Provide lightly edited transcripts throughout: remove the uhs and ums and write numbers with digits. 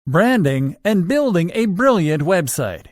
Branding and building a brilliant website.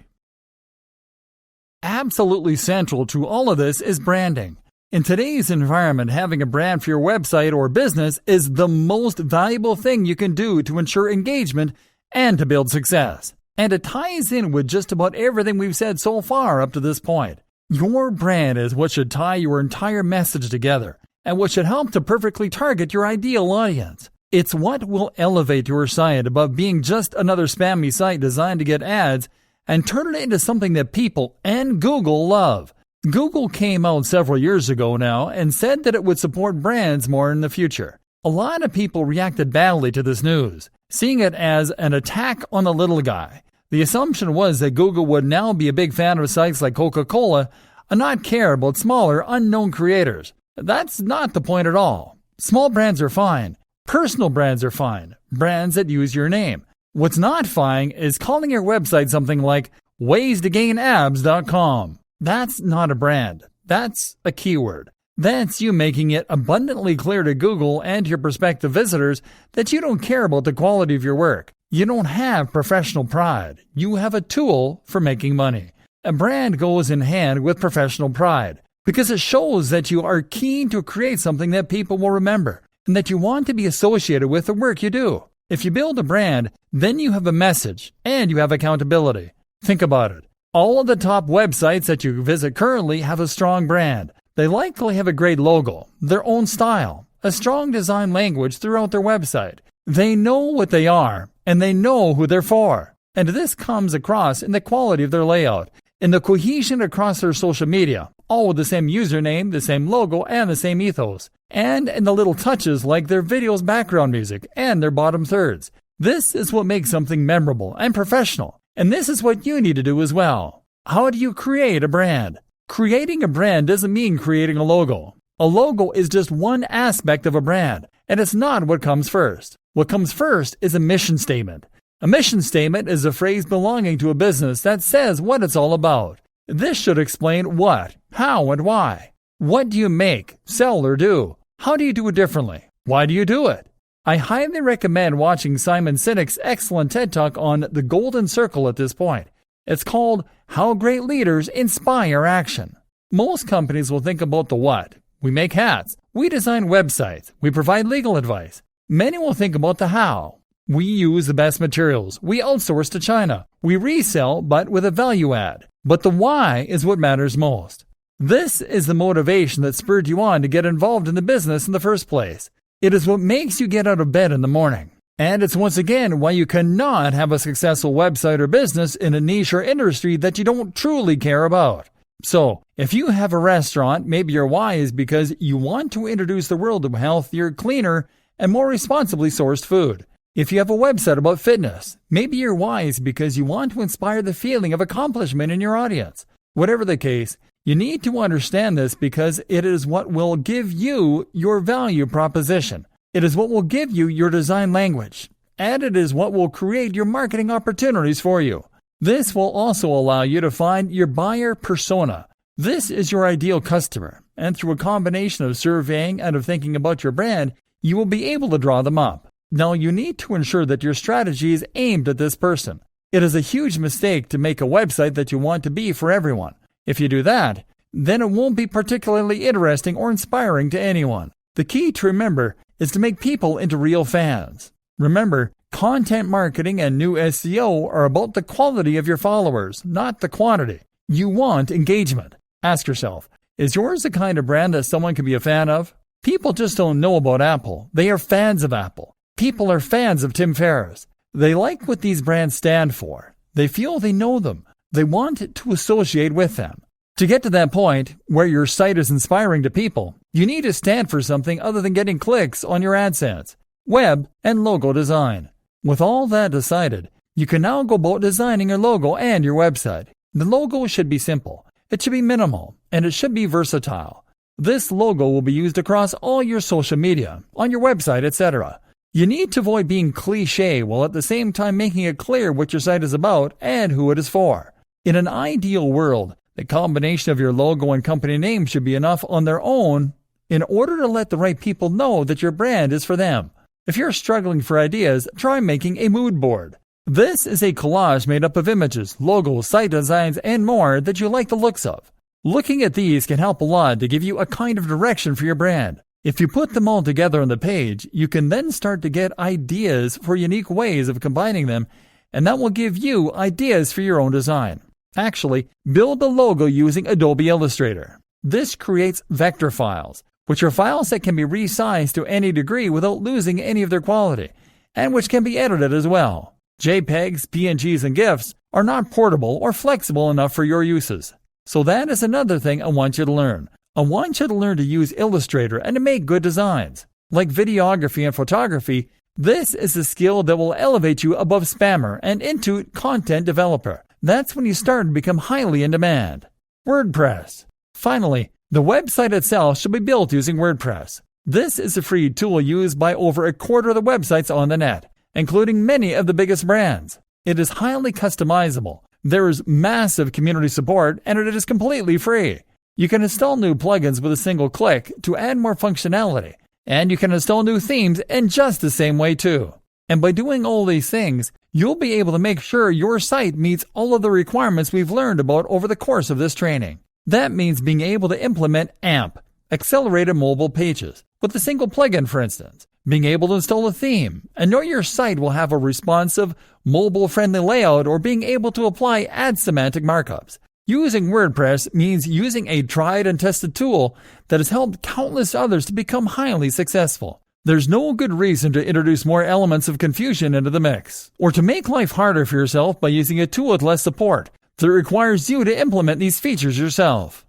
Absolutely central to all of this is branding. In today's environment, having a brand for your website or business is the most valuable thing you can do to ensure engagement and to build success. And it ties in with just about everything we've said so far up to this point. Your brand is what should tie your entire message together and what should help to perfectly target your ideal audience. It's what will elevate your site above being just another spammy site designed to get ads and turn it into something that people and Google love. Google came out several years ago now and said that it would support brands more in the future. A lot of people reacted badly to this news, seeing it as an attack on the little guy. The assumption was that Google would now be a big fan of sites like Coca-Cola and not care about smaller, unknown creators. That's not the point at all. Small brands are fine. Personal brands are fine. Brands that use your name. What's not fine is calling your website something like ways-to-gain-abs.com. That's not a brand. That's a keyword. That's you making it abundantly clear to Google and your prospective visitors that you don't care about the quality of your work. You don't have professional pride. You have a tool for making money. A brand goes in hand with professional pride because it shows that you are keen to create something that people will remember and that you want to be associated with the work you do. If you build a brand, then you have a message and you have accountability. Think about it. All of the top websites that you visit currently have a strong brand. They likely have a great logo, their own style, a strong design language throughout their website. They know what they are, and they know who they're for. And this comes across in the quality of their layout, in the cohesion across their social media, all with the same username, the same logo, and the same ethos, and in the little touches like their video's background music and their bottom thirds. This is what makes something memorable and professional, and this is what you need to do as well. How do you create a brand? Creating a brand doesn't mean creating a logo. A logo is just one aspect of a brand, and it's not what comes first. What comes first is a mission statement. A mission statement is a phrase belonging to a business that says what it's all about. This should explain what, how, and why. What do you make, sell, or do? How do you do it differently? Why do you do it? I highly recommend watching Simon Sinek's excellent TED Talk on the Golden Circle at this point. It's called How Great Leaders Inspire Action. Most companies will think about the what. We make hats. We design websites. We provide legal advice. Many will think about the how. We use the best materials. We outsource to China. We resell, but with a value add. But the why is what matters most. This is the motivation that spurred you on to get involved in the business in the first place. It is what makes you get out of bed in the morning. And it's once again why you cannot have a successful website or business in a niche or industry that you don't truly care about. So, if you have a restaurant, maybe your why is because you want to introduce the world to healthier, cleaner, and more responsibly sourced food. If you have a website about fitness, maybe your why is because you want to inspire the feeling of accomplishment in your audience. Whatever the case, you need to understand this because it is what will give you your value proposition. It is what will give you your design language, and it is what will create your marketing opportunities for you. This will also allow you to find your buyer persona. This is your ideal customer, and through a combination of surveying and of thinking about your brand, you will be able to draw them up. Now, you need to ensure that your strategy is aimed at this person. It is a huge mistake to make a website that you want to be for everyone. If you do that, then it won't be particularly interesting or inspiring to anyone. The key to remember is to make people into real fans. Remember, content marketing and new SEO are about the quality of your followers, not the quantity. You want engagement. Ask yourself, is yours the kind of brand that someone can be a fan of? People just don't know about Apple. They are fans of Apple. People are fans of Tim Ferriss. They like what these brands stand for. They feel they know them. They want to associate with them. To get to that point where your site is inspiring to people, you need to stand for something other than getting clicks on your AdSense, web, and logo design. With all that decided, you can now go about designing your logo and your website. The logo should be simple, it should be minimal, and it should be versatile. This logo will be used across all your social media, on your website, etc. You need to avoid being cliché while at the same time making it clear what your site is about and who it is for. In an ideal world, the combination of your logo and company name should be enough on their own in order to let the right people know that your brand is for them. If you're struggling for ideas, try making a mood board. This is a collage made up of images, logos, site designs, and more that you like the looks of. Looking at these can help a lot to give you a kind of direction for your brand. If you put them all together on the page, you can then start to get ideas for unique ways of combining them, and that will give you ideas for your own design. Actually, build the logo using Adobe Illustrator. This creates vector files, which are files that can be resized to any degree without losing any of their quality, and which can be edited as well. JPEGs, PNGs, and GIFs are not portable or flexible enough for your uses. So that is another thing I want you to learn. I want you to learn to use Illustrator and to make good designs. Like videography and photography, this is a skill that will elevate you above spammer and into content developer. That's when you start to become highly in demand. WordPress. Finally, the website itself should be built using WordPress. This is a free tool used by over a quarter of the websites on the net, including many of the biggest brands. It is highly customizable. There is massive community support, and it is completely free. You can install new plugins with a single click to add more functionality, and you can install new themes in just the same way too. And by doing all these things, you'll be able to make sure your site meets all of the requirements we've learned about over the course of this training. That means being able to implement AMP, accelerated mobile pages, with a single plugin, for instance, being able to install a theme, and know your site will have a responsive, mobile-friendly layout, or being able to apply ad semantic markups. Using WordPress means using a tried and tested tool that has helped countless others to become highly successful. There's no good reason to introduce more elements of confusion into the mix, or to make life harder for yourself by using a tool with less support that requires you to implement these features yourself.